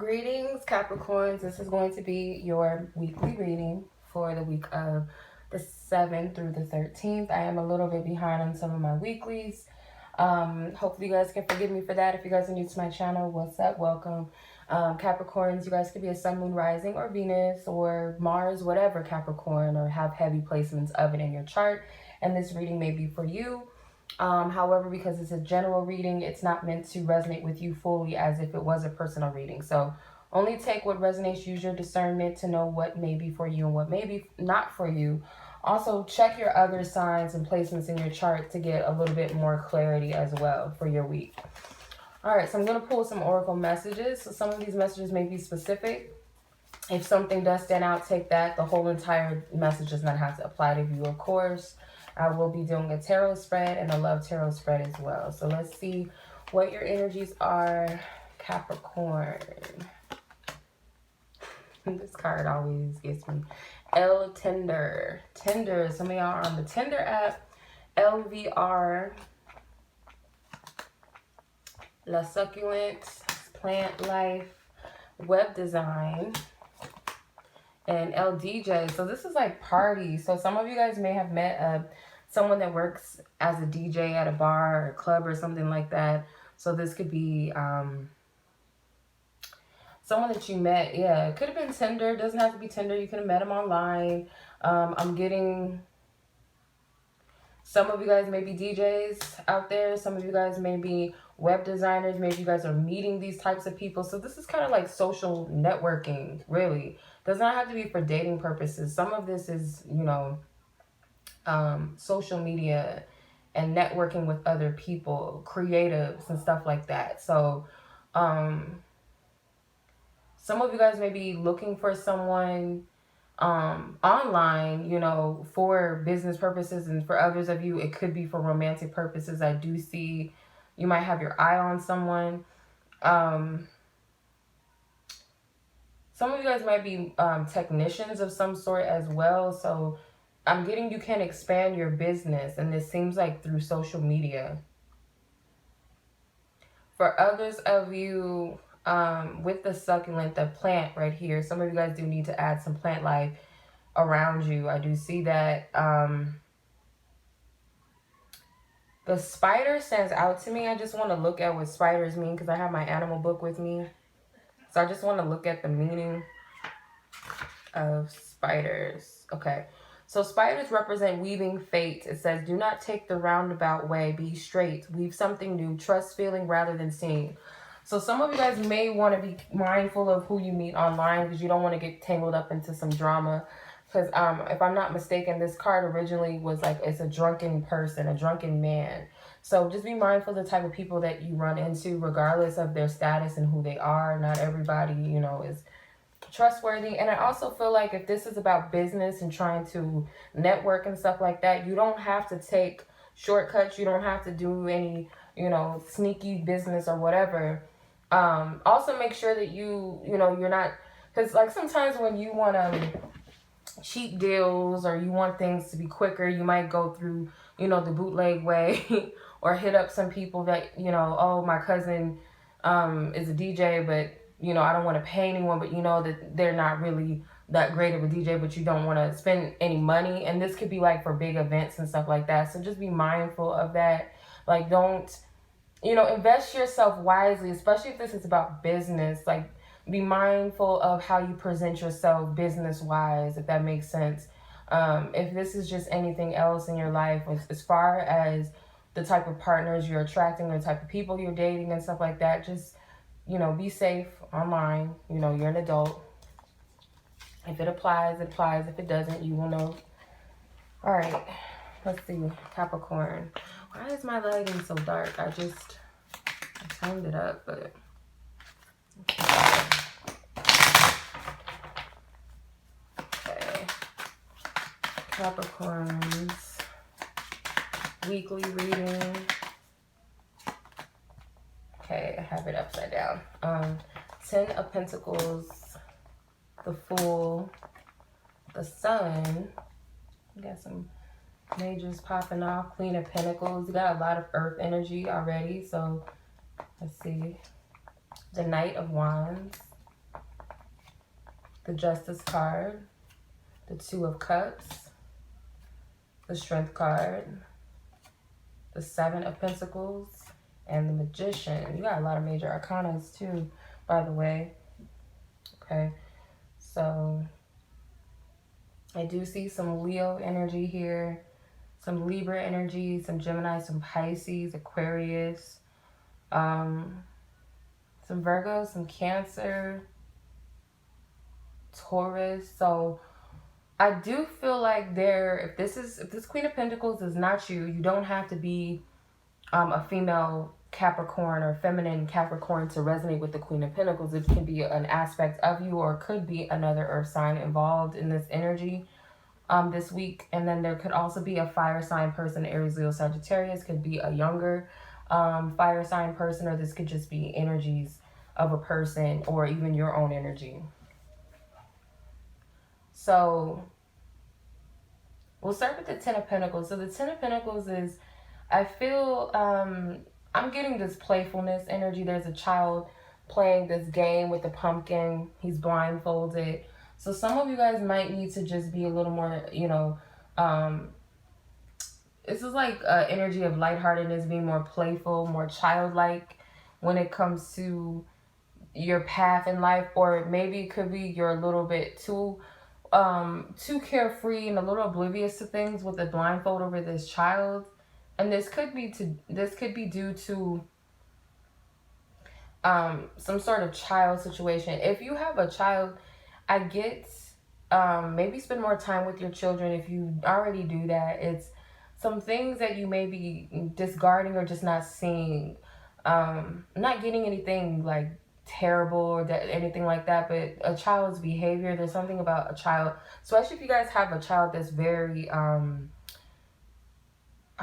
Greetings, Capricorns. This is going to be your weekly reading for the week of the 7th through the 13th. I am a little bit behind on some of my weeklies. Hopefully you guys can forgive me for that. If you guys are new to my channel, what's up? Welcome. Capricorns, you guys could be a sun, moon, rising, or Venus, or Mars, whatever Capricorn, or have heavy placements of it in your chart. And this reading may be for you. However, because it's a general reading, it's not meant to resonate with you fully as if it was a personal reading. So only take what resonates, use your discernment to know what may be for you and what may be not for you. Also, check your other signs and placements in your chart to get a little bit more clarity as well for your week. All right, so I'm going to pull some oracle messages. So some of these messages may be specific. If something does stand out, take that. The whole entire message does not have to apply to you, of course. I will be doing a tarot spread and a love tarot spread as well. So let's see what your energies are, Capricorn. This card always gets me. L Tinder. Tinder. Some of y'all are on the Tinder app. LVR. La Succulent. Plant Life. Web Design. And LDJ. So this is like party. So some of you guys may have met someone that works as a DJ at a bar or a club or something like that. So this could be someone that you met. Yeah, it could have been Tinder. It doesn't have to be Tinder. You could have met them online. I'm getting some of you guys may be DJs out there. Some of you guys may be web designers. Maybe you guys are meeting these types of people. So this is kind of like social networking, really. Does not have to be for dating purposes. Some of this is, you know, social media and networking with other people, creatives and stuff like that. So some of you guys may be looking for someone online, you know, for business purposes, and for others of you it could be for romantic purposes. I do see you might have your eye on someone. Some of you guys might be technicians of some sort as well. So I'm getting you can expand your business, and this seems like through social media. For others of you, with the succulent, the plant right here, some of you guys do need to add some plant life around you. I do see that. The spider stands out to me. I just want to look at what spiders mean because I have my animal book with me. So I just want to look at the meaning of spiders. Okay. So spiders represent weaving fate. It says, do not take the roundabout way. Be straight. Weave something new. Trust feeling rather than seeing. So some of you guys may want to be mindful of who you meet online because you don't want to get tangled up into some drama. Because if I'm not mistaken, this card originally was like, it's a drunken person, a drunken man. So just be mindful of the type of people that you run into, regardless of their status and who they are. Not everybody, you know, is trustworthy. And I also feel like if this is about business and trying to network and stuff like that, you don't have to take shortcuts. You don't have to do any, you know, sneaky business or whatever. Also make sure that you know, you're not, because like sometimes when you want cheap deals or you want things to be quicker, you might go through, you know, the bootleg way or hit up some people that, you know, oh, my cousin is a DJ, but you know, I don't want to pay anyone, but you know that they're not really that great of a DJ, but you don't want to spend any money. And this could be like for big events and stuff like that. So just be mindful of that. Like, don't, you know, invest yourself wisely, especially if this is about business. Like, be mindful of how you present yourself business wise, if that makes sense. If this is just anything else in your life, as far as the type of partners you're attracting, the type of people you're dating and stuff like that, just, you know, be safe online. You know, you're an adult. If it applies, it applies. If it doesn't, you will know. All right, let's see. Capricorn. Why is my lighting so dark? I turned it up, but... Okay. Capricorn's weekly reading. Okay, I have it upside down. 10 of Pentacles, the Fool, the Sun. We got some majors popping off. Queen of Pentacles. You got a lot of earth energy already. So let's see. The Knight of Wands. the Justice card, the Two of Cups, the Strength card, the Seven of Pentacles, and the Magician. You got a lot of major arcanas too, by the way. Okay, so I do see some Leo energy here, some Libra energy, some Gemini, some Pisces, Aquarius, some Virgo, some Cancer, Taurus. So I do feel like if this Queen of Pentacles is not you, you don't have to be a female Capricorn or feminine Capricorn to resonate with the Queen of Pentacles. It can be an aspect of you, or it could be another earth sign involved in this energy this week. And then there could also be a fire sign person, Aries, Leo, Sagittarius. Could be a younger fire sign person, or this could just be energies of a person or even your own energy. So we'll start with the Ten of Pentacles. So the Ten of Pentacles is, I feel, I'm getting this playfulness energy. There's a child playing this game with the pumpkin. He's blindfolded. So some of you guys might need to just be a little more, you know, this is like energy of lightheartedness, being more playful, more childlike when it comes to your path in life. Or maybe it could be you're a little bit too carefree and a little oblivious to things with the blindfold over this child. And this could be due to some sort of child situation. If you have a child, I get maybe spend more time with your children. If you already do that, it's some things that you may be discarding or just not seeing. Not getting anything like terrible or anything like that, but a child's behavior. There's something about a child, especially if you guys have a child that's very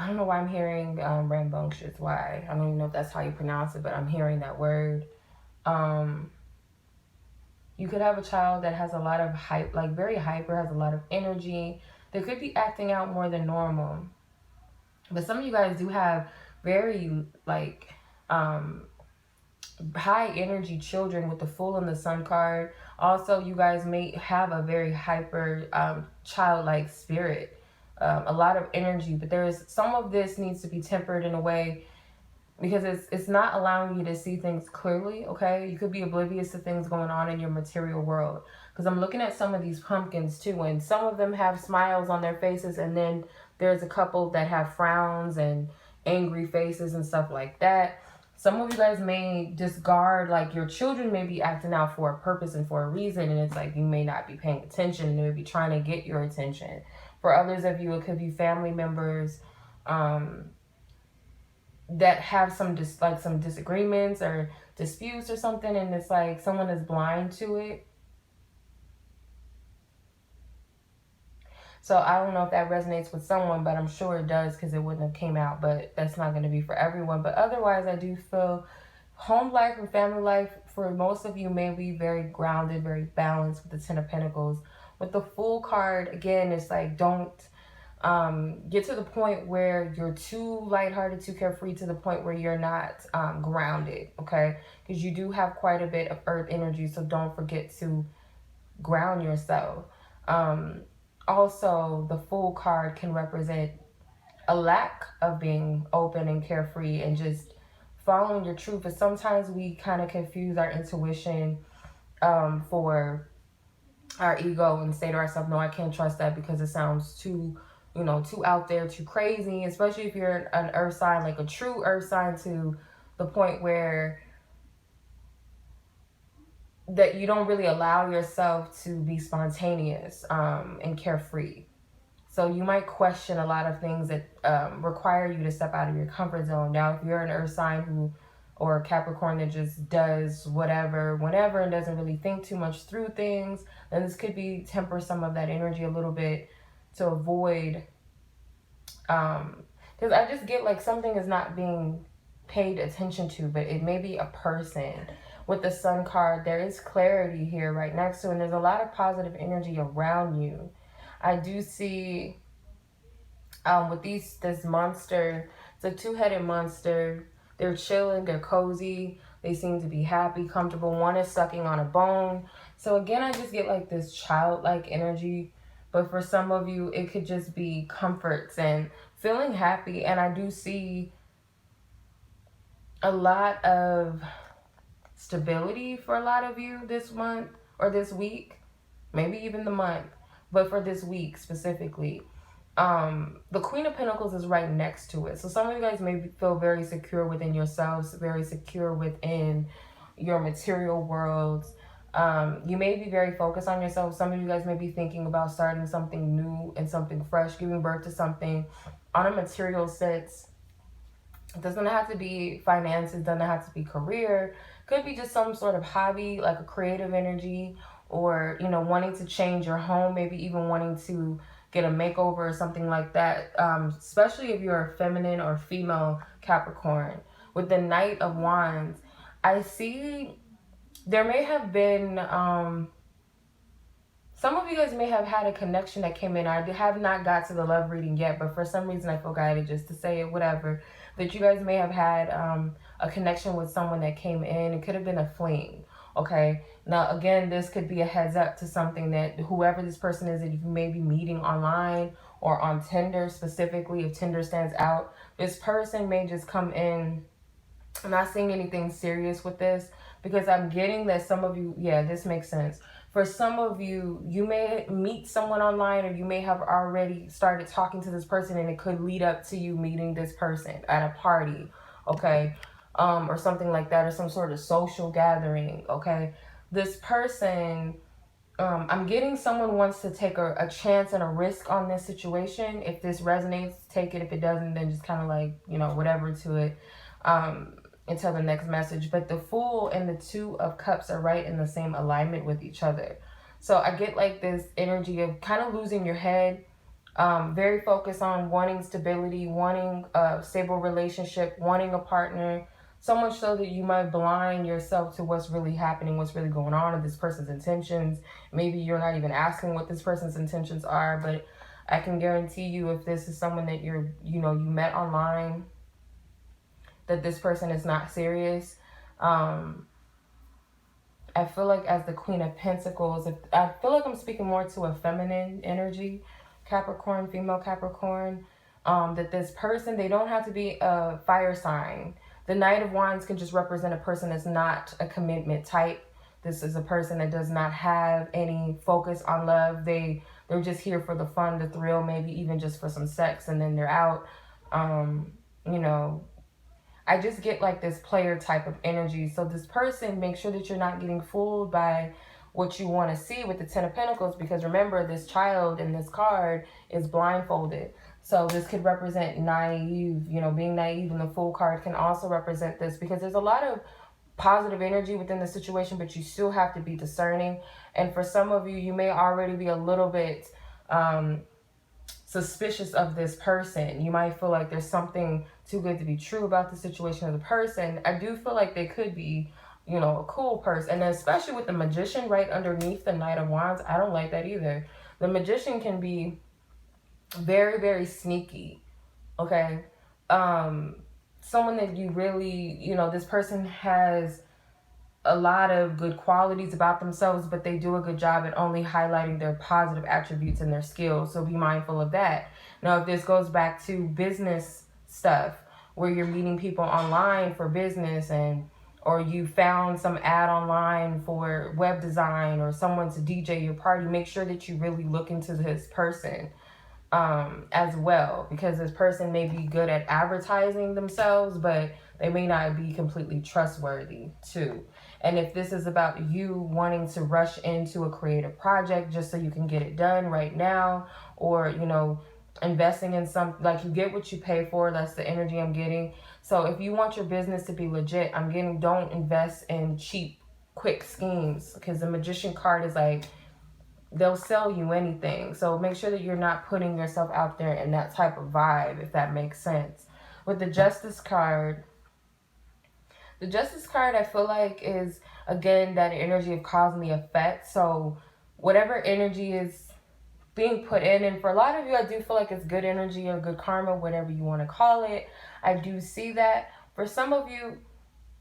I don't know why I'm hearing rambunctious. Why? I don't even know if that's how you pronounce it, but I'm hearing that word. You could have a child that has a lot of hype, like very hyper, has a lot of energy. They could be acting out more than normal. But some of you guys do have very like high energy children with the Fool and the Sun card. Also, you guys may have a very hyper childlike spirit. A lot of energy, but some of this needs to be tempered in a way, because it's not allowing you to see things clearly. Okay, you could be oblivious to things going on in your material world, because I'm looking at some of these pumpkins too, and some of them have smiles on their faces, and then there's a couple that have frowns and angry faces and stuff like that. Some of you guys may discard, like your children may be acting out for a purpose and for a reason, and it's like you may not be paying attention, and they may be trying to get your attention. For others of you, it could be family members that have some disagreements or disputes or something, and it's like someone is blind to it. So I don't know if that resonates with someone, but I'm sure it does, because it wouldn't have came out. But that's not going to be for everyone. But otherwise, I do feel home life and family life for most of you may be very grounded, very balanced with the Ten of Pentacles. With the Fool card, again, it's like don't get to the point where you're too lighthearted, too carefree, to the point where you're not grounded, okay? Because you do have quite a bit of earth energy, so don't forget to ground yourself. Also, the Fool card can represent a lack of being open and carefree and just following your truth. But sometimes we kind of confuse our intuition for our ego and say to ourselves, no, I can't trust that because it sounds too, you know, too out there, too crazy. Especially if you're an earth sign, like a true earth sign, to the point where that you don't really allow yourself to be spontaneous and carefree. So you might question a lot of things that require you to step out of your comfort zone. Now, if you're an earth sign or a Capricorn that just does whatever, whenever, and doesn't really think too much through things, then this could be temper some of that energy a little bit to avoid. Because I just get like something is not being paid attention to, but it may be a person. With the Sun card, there is clarity here right next to it, and there's a lot of positive energy around you. I do see with this monster, it's a two-headed monster. They're chilling, they're cozy, they seem to be happy, comfortable. One is sucking on a bone. So again, I just get like this childlike energy, but for some of you, it could just be comforts and feeling happy. And I do see a lot of stability for a lot of you this month or this week, maybe even the month, but for this week specifically. The Queen of Pentacles is right next to it. So some of you guys may feel very secure within yourselves, very secure within your material worlds. You may be very focused on yourself. Some of you guys may be thinking about starting something new and something fresh, giving birth to something on a material sense. It doesn't have to be finances, doesn't have to be career. Could be just some sort of hobby, like a creative energy, or, you know, wanting to change your home, maybe even wanting to get a makeover or something like that. Especially if you're a feminine or female Capricorn. With the Knight of Wands, I see there may have been some of you guys may have had a connection that came in. I have not got to the love reading yet, but for some reason I feel guided just to say it, whatever. That you guys may have had a connection with someone that came in. It could have been a fling, okay? Now, again, this could be a heads up to something that whoever this person is that you may be meeting online or on Tinder specifically, if Tinder stands out, this person may just come in. I'm not seeing anything serious with this because I'm getting that some of you, yeah, this makes sense. For some of you, you may meet someone online or you may have already started talking to this person and it could lead up to you meeting this person at a party, okay? Or something like that, or some sort of social gathering, okay? This person, I'm getting someone wants to take a chance and a risk on this situation. If this resonates, take it. If it doesn't, then just kind of like, you know, whatever to it. Until the next message. But the Fool and the Two of Cups are right in the same alignment with each other. So I get like this energy of kind of losing your head, very focused on wanting stability, wanting a stable relationship, wanting a partner, so much so that you might blind yourself to what's really happening, what's really going on, and this person's intentions. Maybe you're not even asking what this person's intentions are, but I can guarantee you if this is someone that you met online, that this person is not serious. I feel like as the Queen of Pentacles, I feel like I'm speaking more to a feminine energy, Capricorn, female Capricorn, that this person, they don't have to be a fire sign. The Knight of Wands can just represent a person that's not a commitment type. This is a person that does not have any focus on love. They're just here for the fun, the thrill, maybe even just for some sex, and then they're out. I just get like this player type of energy. So this person, make sure that you're not getting fooled by what you want to see with the Ten of Pentacles, because remember, this child in this card is blindfolded. So this could represent naive, being naive, and the Fool card can also represent this, because there's a lot of positive energy within the situation, but you still have to be discerning. And for some of you, you may already be a little bit suspicious of this person. You might feel like there's something too good to be true about the situation of the person. I do feel like they could be, a cool person. And especially with the Magician right underneath the Knight of Wands, I don't like that either. The Magician can be very, very sneaky, okay? Someone that you really, this person has a lot of good qualities about themselves, but they do a good job at only highlighting their positive attributes and their skills. So be mindful of that. Now, if this goes back to business stuff, where you're meeting people online for business, or you found some ad online for web design or someone to DJ your party, make sure that you really look into this person as well, because this person may be good at advertising themselves, but they may not be completely trustworthy too. And if this is about you wanting to rush into a creative project just so you can get it done right now, or investing in like you get what you pay for, that's the energy I'm getting. So if you want your business to be legit, I'm getting, don't invest in cheap quick schemes, because the Magician card is like, they'll sell you anything. So make sure that you're not putting yourself out there in that type of vibe, if that makes sense. With the Justice card, I feel like is, again, that energy of cause and the effect. So whatever energy is being put in, and for a lot of you, I do feel like it's good energy or good karma, whatever you want to call it. I do see that. For some of you,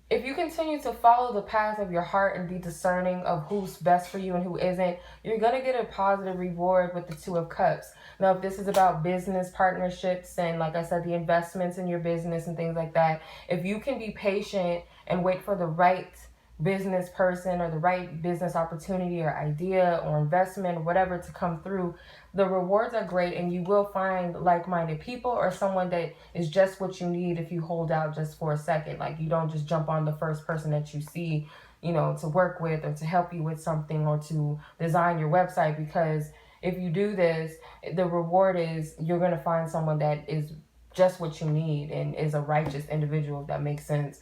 if you continue to follow the path of your heart and be discerning of who's best for you and who isn't, you're going to get a positive reward with the Two of Cups. Now, if this is about business partnerships and, like I said, the investments in your business and things like that, if you can be patient and wait for the right business person or the right business opportunity or idea or investment or whatever to come through, the rewards are great, and you will find like-minded people or someone that is just what you need if you hold out just for a second. Like, you don't just jump on the first person that you see, you know, to work with or to help you with something or to design your website, because if you do this, the reward is you're going to find someone that is just what you need and is a righteous individual, if that makes sense.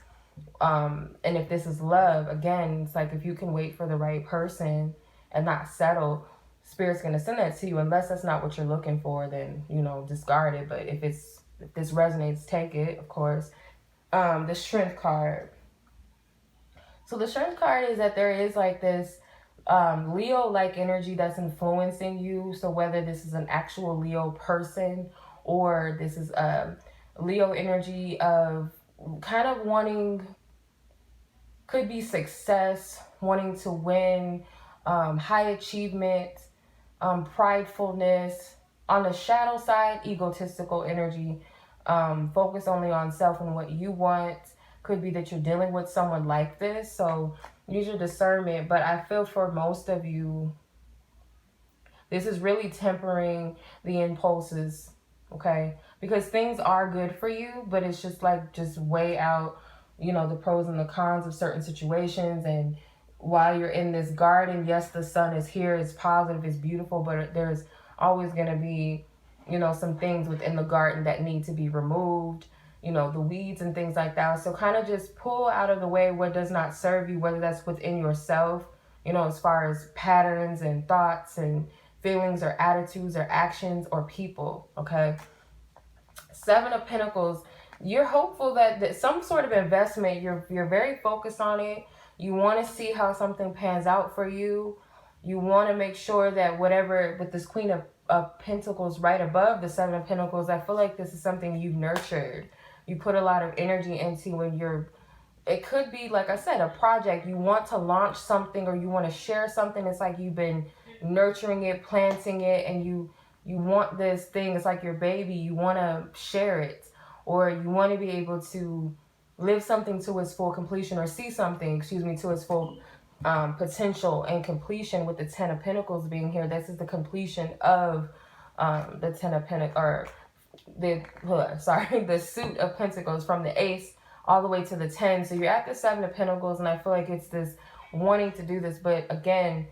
And if this is love, again, it's like if you can wait for the right person and not settle, Spirit's going to send that to you. Unless that's not what you're looking for, then, you know, discard it. But if this resonates, take it, of course. The Strength card. So the Strength card is that there is like this Leo-like energy that's influencing you. So whether this is an actual Leo person or this is a Leo energy of kind of wanting, could be success, wanting to win, high achievement, pridefulness. On the shadow side, egotistical energy, focus only on self and what you want. Could be that you're dealing with someone like this, so use your discernment. But I feel for most of you, this is really tempering the impulses, okay? Because things are good for you, but it's just like, just weigh out, you know, the pros and the cons of certain situations. And while you're in this garden, yes, the sun is here, it's positive, it's beautiful, but there's always going to be, you know, some things within the garden that need to be removed, you know, the weeds and things like that. So kind of just pull out of the way what does not serve you, whether that's within yourself, you know, as far as patterns and thoughts and feelings or attitudes or actions or people, okay? Seven of Pentacles, you're hopeful that some sort of investment, you're very focused on it. You want to see how something pans out for you. You want to make sure that whatever, with this Queen of Pentacles right above the Seven of Pentacles, I feel like this is something you've nurtured. You put a lot of energy into when you're, it could be, like I said, a project. You want to launch something or you want to share something. It's like you've been nurturing it, planting it, and you want this thing. It's like your baby. You want to share it, or you want to be able to live something to its full completion, or see something, to its full potential and completion. With the Ten of Pentacles being here, this is the completion of the Ten of Pentacles, or the suit of Pentacles, from the Ace all the way to the 10. So you're at the Seven of Pentacles, and I feel like it's this wanting to do this, but again,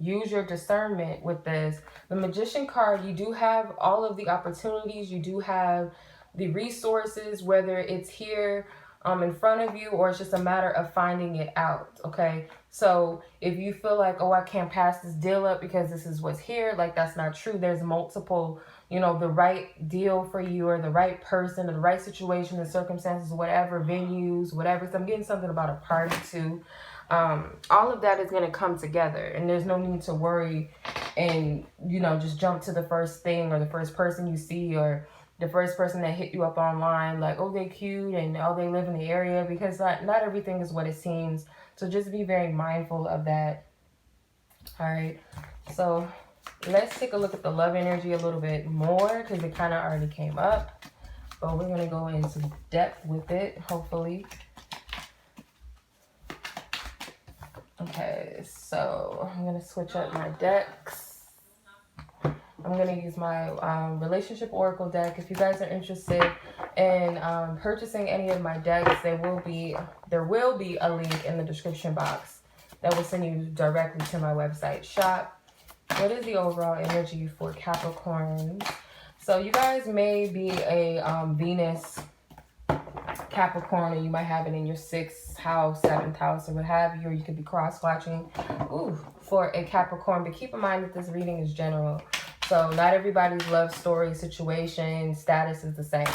use your discernment with this. The Magician card, you do have all of the opportunities, you do have the resources, whether it's here in front of you or it's just a matter of finding it out, okay? So if you feel like, oh, I can't pass this deal up because this is what's here, like, that's not true. There's multiple, you know, the right deal for you, or the right person, or the right situation, the circumstances, whatever, venues, whatever. So I'm getting something about a party too. All of that is going to come together, and there's no need to worry and, you know, just jump to the first thing or the first person you see, or the first person that hit you up online, like, oh, they cute and oh, they live in the area, because not everything is what it seems. So just be very mindful of that. All right, so let's take a look at the love energy a little bit more, because it kind of already came up, but we're going to go into depth with it, hopefully. Okay, so I'm going to switch up my decks. I'm going to use my relationship oracle deck. If you guys are interested in purchasing any of my decks, there will be a link in the description box that will send you directly to my website shop. What is the overall energy for Capricorn? So you guys may be a Venus Capricorn, or you might have it in your 6th house, 7th house, or what have you, or you could be cross-watching for a Capricorn. But keep in mind that this reading is general. So not everybody's love story, situation, status is the same.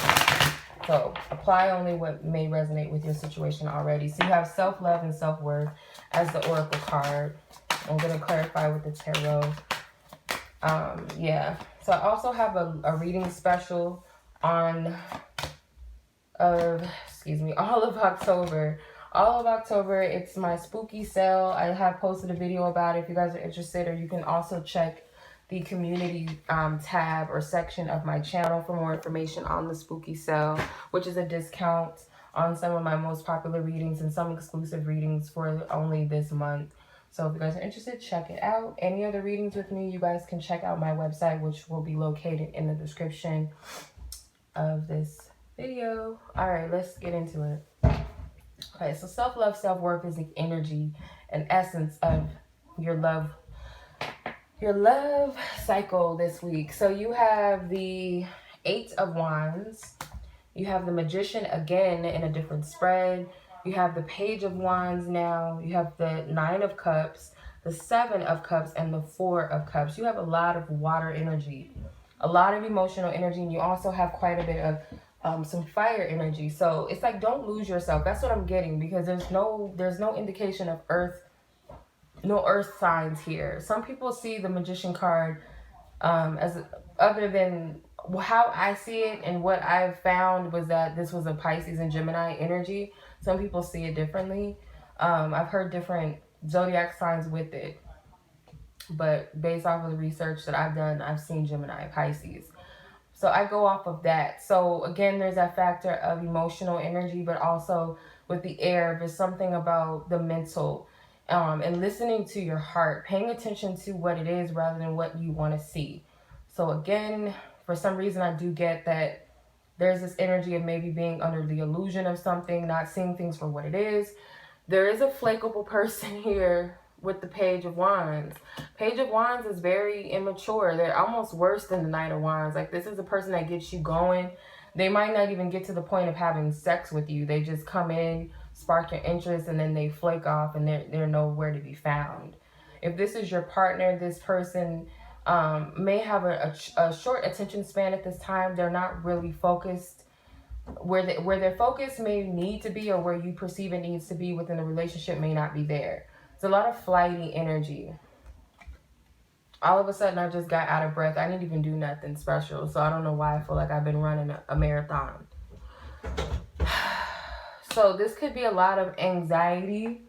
So apply only what may resonate with your situation already. So you have self-love and self-worth as the oracle card. I'm going to clarify with the tarot. Yeah. So I also have a reading special on all of October All of October, it's my spooky sale. I have posted a video about it if you guys are interested, or you can also check the community tab or section of my channel for more information on the spooky sale, which is a discount on some of my most popular readings and some exclusive readings for only this month. So if you guys are interested, check it out. Any other readings with me, you guys can check out my website, which will be located in the description of this video. All right, let's get into it. Okay, so self-love, self-worth is the energy and essence of your love cycle this week. So you have the 8 of Wands. You have the Magician again in a different spread. You have the Page of Wands now. You have the 9 of Cups, the 7 of Cups, and the 4 of Cups. You have a lot of water energy, a lot of emotional energy, and you also have quite a bit of some fire energy. So it's like, don't lose yourself. That's what I'm getting, because there's no indication of no earth signs here. Some people see the Magician card as other than how I see it, and what I've found was that this was a Pisces and Gemini energy. Some people see it differently. I've heard different zodiac signs with it, but based off of the research that I've done, I've seen Gemini, Pisces. So I go off of that. So again, there's that factor of emotional energy, but also with the air, there's something about the mental and listening to your heart, paying attention to what it is rather than what you want to see. So again, for some reason, I do get that there's this energy of maybe being under the illusion of something, not seeing things for what it is. There is a flakeable person here with the Page of Wands. Page of Wands is very immature. They're almost worse than the Knight of Wands. Like, this is a person that gets you going. They might not even get to the point of having sex with you. They just come in, spark your interest, and then they flake off, and they're nowhere to be found. If this is your partner, this person may have a short attention span at this time. They're not really focused where their focus may need to be, or where you perceive it needs to be within the relationship may not be there. It's a lot of flighty energy. All of a sudden, I just got out of breath. I didn't even do nothing special, so I don't know why I feel like I've been running a marathon. So this could be a lot of anxiety,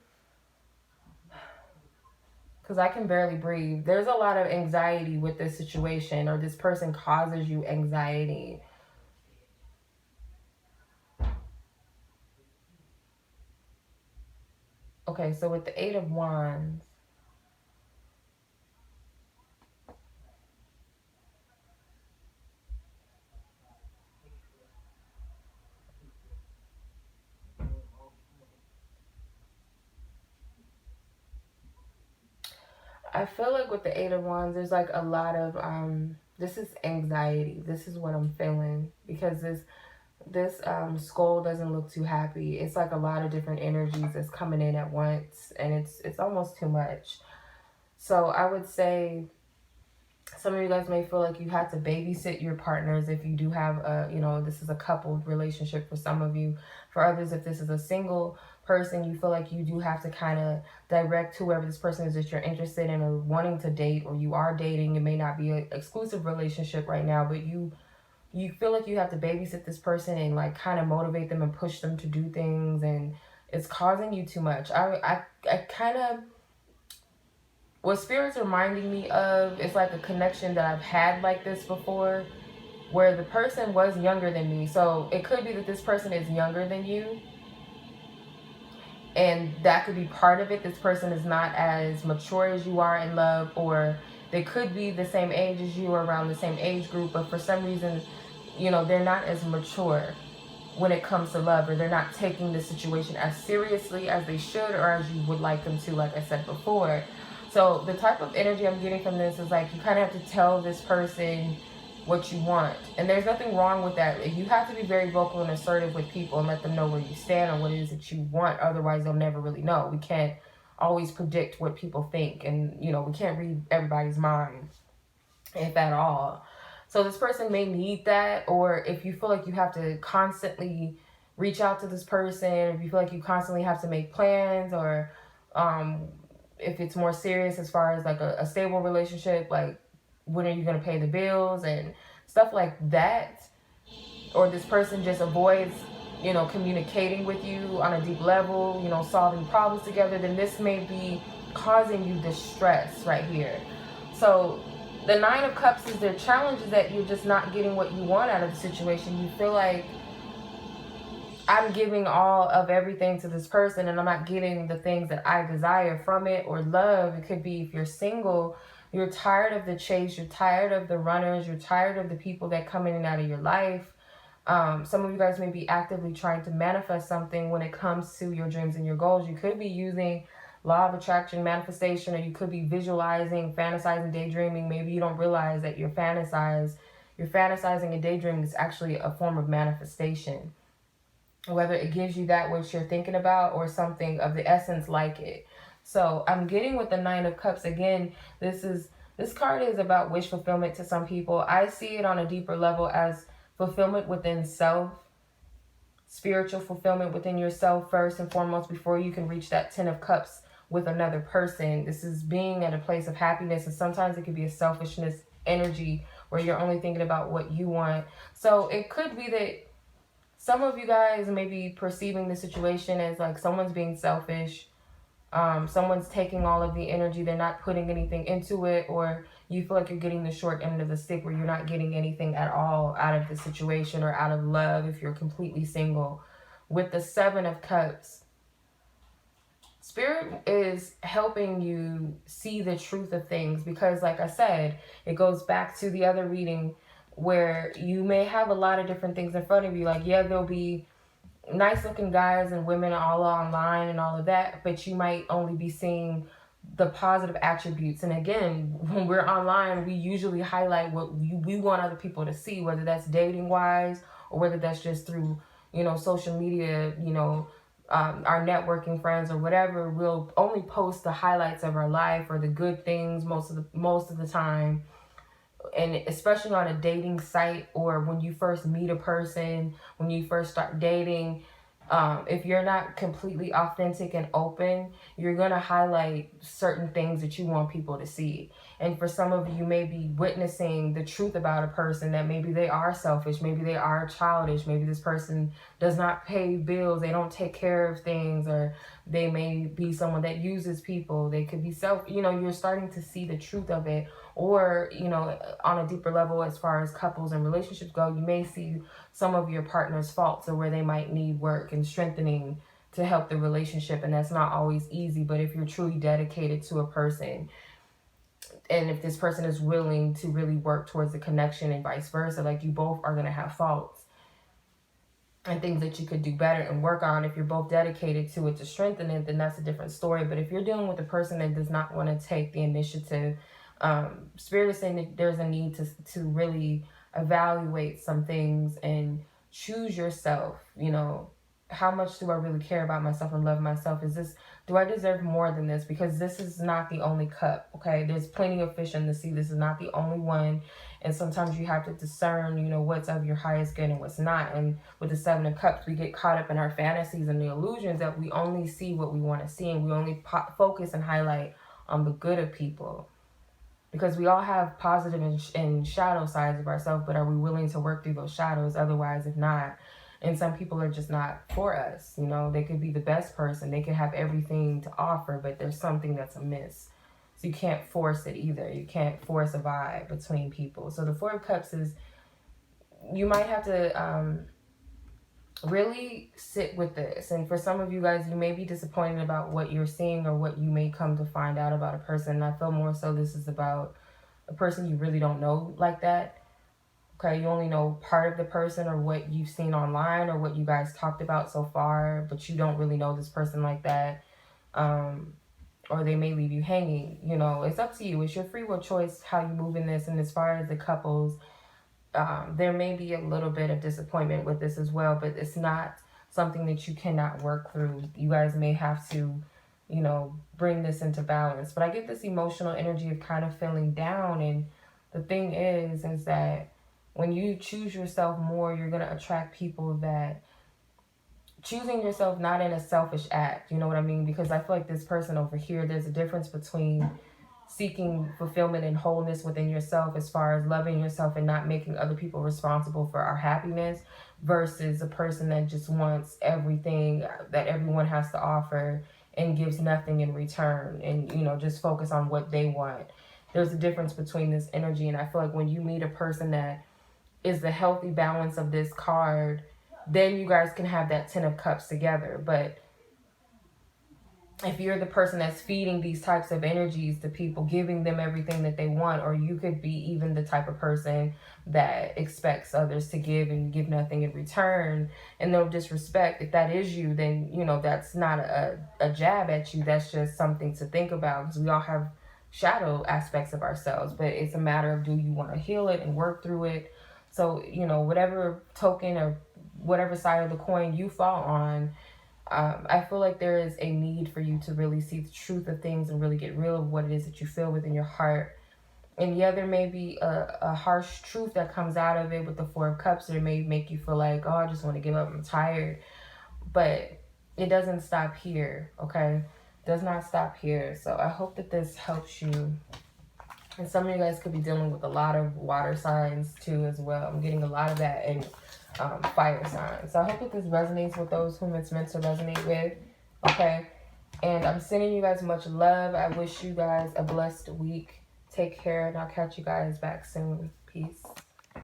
because I can barely breathe. There's a lot of anxiety with this situation, or this person causes you anxiety. Okay, so with the 8 of Wands, I feel like with the 8 of Wands, there's like a lot of, this is anxiety. This is what I'm feeling, because this skull doesn't look too happy. It's like a lot of different energies that's coming in at once, and it's almost too much. So I would say some of you guys may feel like you have to babysit your partners if you do have this is a coupled relationship for some of you. For others, if this is a single person, you feel like you do have to kind of direct whoever this person is that you're interested in or wanting to date, or you are dating. It may not be an exclusive relationship right now, but you feel like you have to babysit this person and like kind of motivate them and push them to do things, and it's causing you too much. I kind of, what Spirit's reminding me of is like a connection that I've had like this before, where the person was younger than me. So it could be that this person is younger than you, and that could be part of it. This person is not as mature as you are in love, or they could be the same age as you, or around the same age group, but for some reason, they're not as mature when it comes to love, or they're not taking the situation as seriously as they should, or as you would like them to, like I said before. So the type of energy I'm getting from this is like, you kind of have to tell this person what you want. And there's nothing wrong with that. You have to be very vocal and assertive with people and let them know where you stand and what it is that you want. Otherwise, they'll never really know. We can't always predict what people think, and we can't read everybody's mind, if at all. So this person may need that, or if you feel like you have to constantly reach out to this person, if you feel like you constantly have to make plans, or if it's more serious as far as like a stable relationship, like when are you going to pay the bills and stuff like that, or this person just avoids communicating with you on a deep level, solving problems together, then this may be causing you distress right here. So the Nine of Cups is their challenge is that you're just not getting what you want out of the situation. You feel like I'm giving all of everything to this person and I'm not getting the things that I desire from it. Or love, it could be if you're single, you're tired of the chase, you're tired of the runners, you're tired of the people that come in and out of your life. Some of you guys may be actively trying to manifest something when it comes to your dreams and your goals. You could be using law of attraction, manifestation, or you could be visualizing, fantasizing, daydreaming. Maybe you don't realize that you're fantasizing and daydreaming is actually a form of manifestation. Whether it gives you that which you're thinking about or something of the essence like it. So I'm getting with the Nine of Cups again. This card is about wish fulfillment to some people. I see it on a deeper level as fulfillment within self, spiritual fulfillment within yourself first and foremost before you can reach that 10 of Cups with another person. This is being at a place of happiness, and sometimes it could be a selfishness energy where you're only thinking about what you want. So it could be that some of you guys may be perceiving the situation as like someone's being selfish. Someone's taking all of the energy. They're not putting anything into it, or you feel like you're getting the short end of the stick where you're not getting anything at all out of the situation or out of love if you're completely single. With the Seven of Cups, Spirit is helping you see the truth of things because, like I said, it goes back to the other reading where you may have a lot of different things in front of you. Like, yeah, there'll be nice looking guys and women all online and all of that, but you might only be seeing the positive attributes. And again, when we're online, we usually highlight what we want other people to see, whether that's dating wise or whether that's just through, social media, our networking friends or whatever. We'll only post the highlights of our life or the good things most of the time. And especially on a dating site or when you first meet a person, when you first start dating, if you're not completely authentic and open, you're going to highlight certain things that you want people to see. And for some of you may be witnessing the truth about a person, that maybe they are selfish, maybe they are childish, maybe this person does not pay bills, they don't take care of things, or they may be someone that uses people. They could be you're starting to see the truth of it. Or, on a deeper level, as far as couples and relationships go, you may see some of your partner's faults or where they might need work and strengthening to help the relationship. And that's not always easy. But if you're truly dedicated to a person, and if this person is willing to really work towards the connection and vice versa, like you both are going to have faults and things that you could do better and work on. If you're both dedicated to it to strengthen it, then that's a different story. But if you're dealing with a person that does not want to take the initiative, Spirit is saying that there's a need to really evaluate some things and choose yourself. How much do I really care about myself and love myself? Do I deserve more than this? Because this is not the only cup, okay? There's plenty of fish in the sea. This is not the only one. And sometimes you have to discern, what's of your highest good and what's not. And with the Seven of Cups, we get caught up in our fantasies and the illusions that we only see what we want to see. And we only focus and highlight on the good of people. Because we all have positive and shadow sides of ourselves, but are we willing to work through those shadows? Otherwise, if not, and some people are just not for us. They could be the best person. They could have everything to offer, but there's something that's amiss. So you can't force it either. You can't force a vibe between people. So the Four of Cups is, you might have to really sit with this. And for some of you guys, you may be disappointed about what you're seeing or what you may come to find out about a person. And I feel more so this is about a person you really don't know like that. Okay, you only know part of the person or what you've seen online or what you guys talked about so far, but you don't really know this person like that. Or they may leave you hanging. It's up to you. It's your free will choice how you move in this. And as far as the couples, there may be a little bit of disappointment with this as well, but it's not something that you cannot work through. You guys may have to, bring this into balance. But I get this emotional energy of kind of feeling down. And the thing is that when you choose yourself more, you're going to attract people that choosing yourself not in a selfish act. You know what I mean? Because I feel like this person over here, there's a difference between seeking fulfillment and wholeness within yourself, as far as loving yourself and not making other people responsible for our happiness, versus a person that just wants everything that everyone has to offer and gives nothing in return, and, you know, just focus on what they want. There's a difference between this energy, and I feel like when you meet a person that is the healthy balance of this card, then you guys can have that 10 of Cups together. But if you're the person that's feeding these types of energies to people, giving them everything that they want, or you could be even the type of person that expects others to give and give nothing in return, and no disrespect, if that is you, then, you know, that's not a jab at you. That's just something to think about, because we all have shadow aspects of ourselves, but it's a matter of, do you want to heal it and work through it? So, you know, whatever token or whatever side of the coin you fall on, I feel like there is a need for you to really see the truth of things and really get real of what it is that you feel within your heart. And yeah, there may be a harsh truth that comes out of it with the Four of Cups. It may make you feel like, oh, I just want to give up, I'm tired. But it doesn't stop here, okay? It does not stop here. So I hope that this helps you. And some of you guys could be dealing with a lot of water signs too as well. I'm getting a lot of that in fire signs. So I hope that this resonates with those whom it's meant to resonate with. Okay. And I'm sending you guys much love. I wish you guys a blessed week. Take care, and I'll catch you guys back soon. Peace.